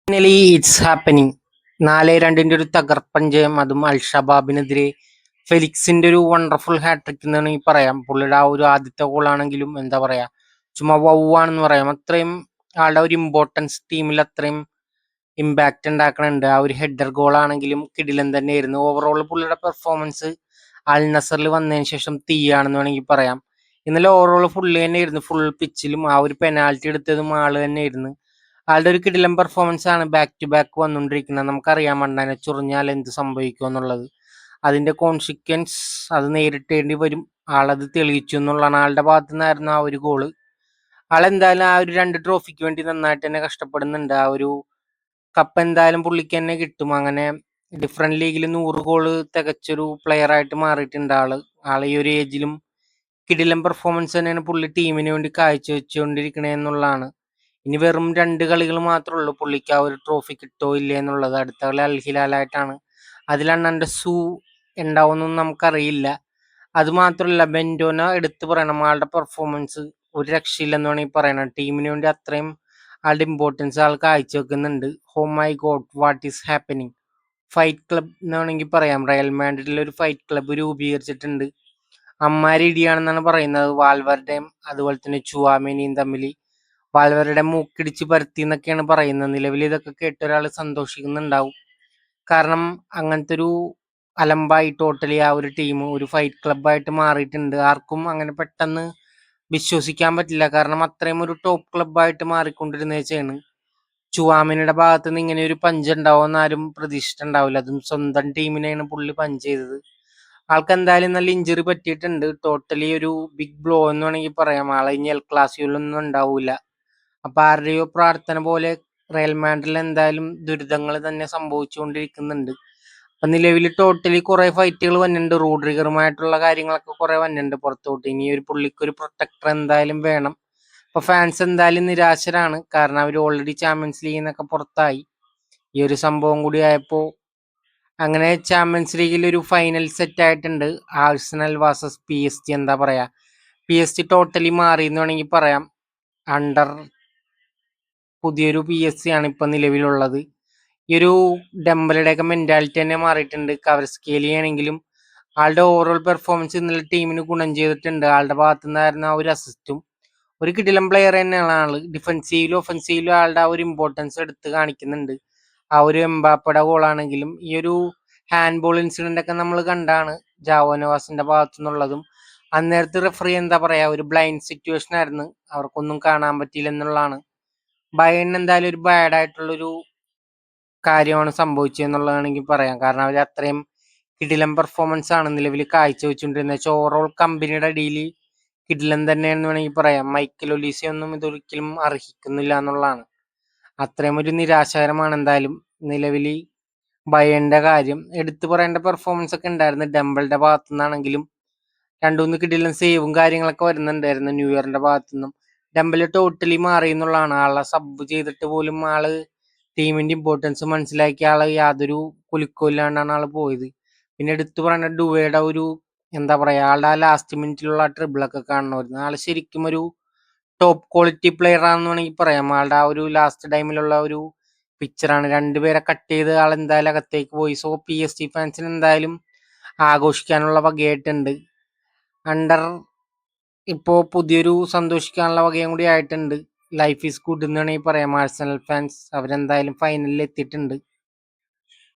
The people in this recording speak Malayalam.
Finally it's happening. 4-2 ഒരു തകർപ്പൻ ജയം, അതും അൽ ഷബാബിനെതിരെ. ഫെലിക്സിന്റെ ഒരു വണ്ടർഫുൾ ഹാട്രിക് എന്ന് വേണമെങ്കിൽ പറയാം. പുള്ളിയുടെ ആ ഒരു ആദ്യത്തെ ഗോളാണെങ്കിലും എന്താ പറയാ, ചുമ്മാ വൗവാണെന്ന് പറയാം. അത്രയും ആളുടെ ഒരു ഇമ്പോർട്ടൻസ് ടീമിൽ അത്രയും ഇമ്പാക്റ്റ് ഉണ്ടാക്കണുണ്ട്. ആ ഒരു ഹെഡർ ഗോളാണെങ്കിലും കിടിലൻ തന്നെയായിരുന്നു. ഓവറോൾ പുള്ളിയുടെ പെർഫോമൻസ് അൽ നസറിൽ വന്നതിന് ശേഷം തീയാണെന്ന് വേണമെങ്കിൽ പറയാം. ഇന്നലെ ഓവറോൾ ഫുള്ള് തന്നെയായിരുന്നു. ഫുൾ പിച്ചിലും ആ ഒരു പെനാൽറ്റി എടുത്തതും ആള് തന്നെയായിരുന്നു. ആളുടെ ഒരു കിടിലൻ പെർഫോമൻസ് ആണ് ബാക്ക് ടു ബാക്ക് വന്നുകൊണ്ടിരിക്കുന്നത്. നമുക്കറിയാം മണ്ണനെ ചൊറിഞ്ഞാൽ എന്ത് സംഭവിക്കും എന്നുള്ളത്. അതിന്റെ കോൺസിക്വൻസ് അത് നേരിട്ടേണ്ടി വരും. ആളത് തെളിയിച്ചു എന്നുള്ളതാണ്. ആളുടെ ഭാഗത്തു നിന്നായിരുന്നു ആ ഒരു ഗോള്. ആളെന്തായാലും ആ ഒരു 2 ട്രോഫിക്ക് വേണ്ടി നന്നായിട്ട് തന്നെ കഷ്ടപ്പെടുന്നുണ്ട്. ആ ഒരു കപ്പ് എന്തായാലും പുള്ളിക്ക് തന്നെ കിട്ടും. അങ്ങനെ ഡിഫറെന്റ് ലീഗിൽ 100 ഗോള് തികച്ചൊരു പ്ലെയർ ആയിട്ട് മാറിയിട്ടുണ്ട് ആള്. ആള് ഈ ഒരു ഏജിലും കിടിലൻ പെർഫോമൻസ് തന്നെയാണ് പുള്ളി ടീമിന് വേണ്ടി കാഴ്ചവെച്ചുകൊണ്ടിരിക്കണേ എന്നുള്ളതാണ്. ഇനി വെറും 2 കളികൾ മാത്രമേ ഉള്ളൂ പുള്ളിക്ക് ആ ഒരു ട്രോഫി കിട്ടോ ഇല്ലേ എന്നുള്ളത്. അടുത്ത കളി അൽ ഹിലാലായിട്ടാണ്. അതിൽ അണ്ണന്റെ സൂ ഉണ്ടാവുമെന്നൊന്നും നമുക്കറിയില്ല. അത് മാത്രമല്ല, ബെൻഡോന എടുത്തു പറയണം. ആളുടെ പെർഫോമൻസ് ഒരു രക്ഷയില്ലെന്ന് വേണമെങ്കിൽ പറയണം. ടീമിന് വേണ്ടി അത്രയും ആളുടെ ഇമ്പോർട്ടൻസ് ആൾ കാഴ്ചവെക്കുന്നുണ്ട്. Oh my god, what is happening. Fight club എന്ന് വേണമെങ്കിൽ പറയാം. റയൽ മാഡ്രിഡിൽ ഒരു ഫൈറ്റ് ക്ലബ്ബ് രൂപീകരിച്ചിട്ടുണ്ട്. അമ്മാരി ഇടിയാണെന്നാണ് പറയുന്നത്. വാൽവരുടെയും അതുപോലെ തന്നെ ചുവാമേനിയും തമ്മിൽ വാൽവരുടെ മൂക്കിടിച്ച് പരത്തി എന്നൊക്കെയാണ് പറയുന്നത്. നിലവിൽ ഇതൊക്കെ കേട്ട് ഒരാൾ സന്തോഷിക്കുന്നുണ്ടാവും. കാരണം അങ്ങനത്തെ ഒരു അലമ്പായി ടോട്ടലി ആ ഒരു ടീം ഒരു ഫൈറ്റ് ക്ലബ്ബായിട്ട് മാറിയിട്ടുണ്ട്. ആർക്കും അങ്ങനെ പെട്ടെന്ന് വിശ്വസിക്കാൻ പറ്റില്ല. കാരണം അത്രയും ഒരു ടോപ്പ് ക്ലബ്ബായിട്ട് മാറിക്കൊണ്ടിരുന്ന വെച്ചാണ്. ചുവാമിനിയുടെ ഭാഗത്ത് നിന്ന് ഇങ്ങനെ ഒരു പഞ്ച് ഉണ്ടാവുമെന്ന് ആരും പ്രതീക്ഷിച്ചിട്ടുണ്ടാവില്ല. അതും സ്വന്തം ടീമിനെയാണ് പുള്ളി പഞ്ച് ചെയ്തത്. ആൾക്ക് എന്തായാലും നല്ല ഇഞ്ചുറി പറ്റിയിട്ടുണ്ട്. ടോട്ടലി ഒരു ബിഗ് ബ്ലോ എന്ന് വേണമെങ്കിൽ പറയാം. ആളെ ഇനി എൽ ക്ലാസിക്കലൊന്നും ഉണ്ടാവില്ല. അപ്പൊ ആരുടെയോ പ്രാർത്ഥന പോലെ റയൽ മാഡ്രിഡിൽ എന്തായാലും ദുരിതങ്ങൾ തന്നെ സംഭവിച്ചുകൊണ്ടിരിക്കുന്നുണ്ട്. അപ്പൊ നിലവിൽ ടോട്ടലി കുറെ ഫൈറ്റുകൾ വന്നിട്ടുണ്ട്. റൂഡ്രിഗറുമായിട്ടുള്ള കാര്യങ്ങളൊക്കെ കുറെ വന്നിട്ടുണ്ട് പുറത്തോട്ട്. ഇനി ഒരു പുള്ളിക്ക് ഒരു പ്രൊട്ടക്ടർ എന്തായാലും വേണം. അപ്പൊ ഫാൻസ് എന്തായാലും നിരാശരാണ്. കാരണം അവർ ഓൾറെഡി ചാമ്പ്യൻസ് ലീഗിൽ നിന്നൊക്കെ പുറത്തായി. ഈ ഒരു സംഭവം കൂടി ആയപ്പോ അങ്ങനെ ചാമ്പ്യൻസ് ലീഗിൽ ഒരു ഫൈനൽ സെറ്റ് ആയിട്ടുണ്ട്. Arsenal versus P S G. എന്താ പറയാ, പി എസ് ജി ടോട്ടലി മാറി എന്ന് വേണമെങ്കിൽ പറയാം. അണ്ടർ പുതിയൊരു പി എസ് സി ആണ് ഇപ്പൊ നിലവിലുള്ളത്. ഈ ഒരു ഡെമ്പലയുടെയൊക്കെ മെന്റാലിറ്റി തന്നെ മാറിയിട്ടുണ്ട്. കവർസ്കേലി ആണെങ്കിലും ആളുടെ ഓവറോൾ പെർഫോമൻസ് ഇന്നലെ ടീമിന് ഗുണം ചെയ്തിട്ടുണ്ട്. ആളുടെ ഭാഗത്തു നിന്നായിരുന്ന ആ ഒരു അസിസ്റ്റും ഒരു കിടിലൻ പ്ലെയർ തന്നെയാണ് ആള്. ഡിഫൻസീവിലും ഒഫൻസീവിലും ആളുടെ ആ ഒരു ഇമ്പോർട്ടൻസ് എടുത്ത് കാണിക്കുന്നുണ്ട്. ആ ഒരു എംബാപ്പയുടെ ഗോളാണെങ്കിലും ഈ ഒരു ഹാൻഡ് ബോൾ ഇൻസിഡന്റ് ഒക്കെ നമ്മൾ കണ്ടാണ് ജാവോ നവാസിന്റെ ഭാഗത്തു നിന്നുള്ളതും. അന്നേരത്തെ റെഫറി എന്താ പറയാ, ഒരു ബ്ലൈൻഡ് സിറ്റുവേഷൻ ആയിരുന്നു. അവർക്കൊന്നും കാണാൻ പറ്റിയില്ല എന്നുള്ളതാണ്. ബയേണിന് എന്തായാലും ഒരു ബാഡ് ആയിട്ടുള്ളൊരു കാര്യമാണ് സംഭവിച്ചതെന്നുള്ളതാണെങ്കിൽ പറയാം. കാരണം അവർ അത്രയും കിടിലൻ പെർഫോമൻസ് ആണ് നിലവിൽ കാഴ്ചവെച്ചുകൊണ്ടിരുന്നത്. ഓവറോൾ കമ്പനിയുടെ അടിയിൽ കിടിലൻ തന്നെയാണെന്ന് വേണമെങ്കിൽ പറയാം. മൈക്കൽ ഒലീസ ഒന്നും ഇതൊരിക്കലും അർഹിക്കുന്നില്ല എന്നുള്ളതാണ്. അത്രയും ഒരു നിരാശകരമാണ് എന്തായാലും നിലവിൽ ബയേണിന്റെ കാര്യം. എടുത്തു പറയേണ്ട പെർഫോമൻസ് ഒക്കെ ഉണ്ടായിരുന്നു ഡെമ്പലിന്റെ ഭാഗത്തു നിന്നാണെങ്കിലും. 2-3 കിടിലൻ സേവും കാര്യങ്ങളൊക്കെ വരുന്നുണ്ടായിരുന്നു ന്യൂ ഇയറിന്റെ ഭാഗത്തു നിന്നും. ഡെമ്പല് ടോട്ടലി മാറി എന്നുള്ളതാണ്. ആളെ സബ് ചെയ്തിട്ട് പോലും ആള് ടീമിന്റെ ഇമ്പോർട്ടൻസ് മനസ്സിലാക്കിയ ആള് യാതൊരു കുലുക്കവും ഇല്ലാണ്ടാണ് ആള് പോയത്. പിന്നെ എടുത്തു പറയുന്ന ഡുവയുടെ ഒരു എന്താ പറയാ, ആളുടെ ആ ലാസ്റ്റ് മിനിറ്റിലുള്ള ട്രിബിളൊക്കെ കാണണമായിരുന്നു. ആള് ശരിക്കും ഒരു ടോപ്പ് ക്വാളിറ്റി പ്ലെയർ ആണെന്ന് വേണമെങ്കിൽ പറയാം. ആളുടെ ആ ഒരു ലാസ്റ്റ് ടൈമിലുള്ള ഒരു പിക്ചറാണ്. രണ്ടുപേരെ കട്ട് ചെയ്ത് ആൾ എന്തായാലും അകത്തേക്ക് പോയി. സോ പി എസ് ജി ഫാൻസിന് എന്തായാലും ആഘോഷിക്കാനുള്ള വകയായിട്ടുണ്ട്. അണ്ടർ ഇപ്പോ പുതിയൊരു സന്തോഷിക്കാനുള്ള വകയും കൂടി ആയിട്ടുണ്ട്. ലൈഫ് ഈസ് ഗുഡ് എന്ന് വേണമെങ്കിൽ പറയാം. ആഴ്സണൽ ഫാൻസ് അവരെന്തായാലും ഫൈനലിൽ എത്തിയിട്ടുണ്ട്.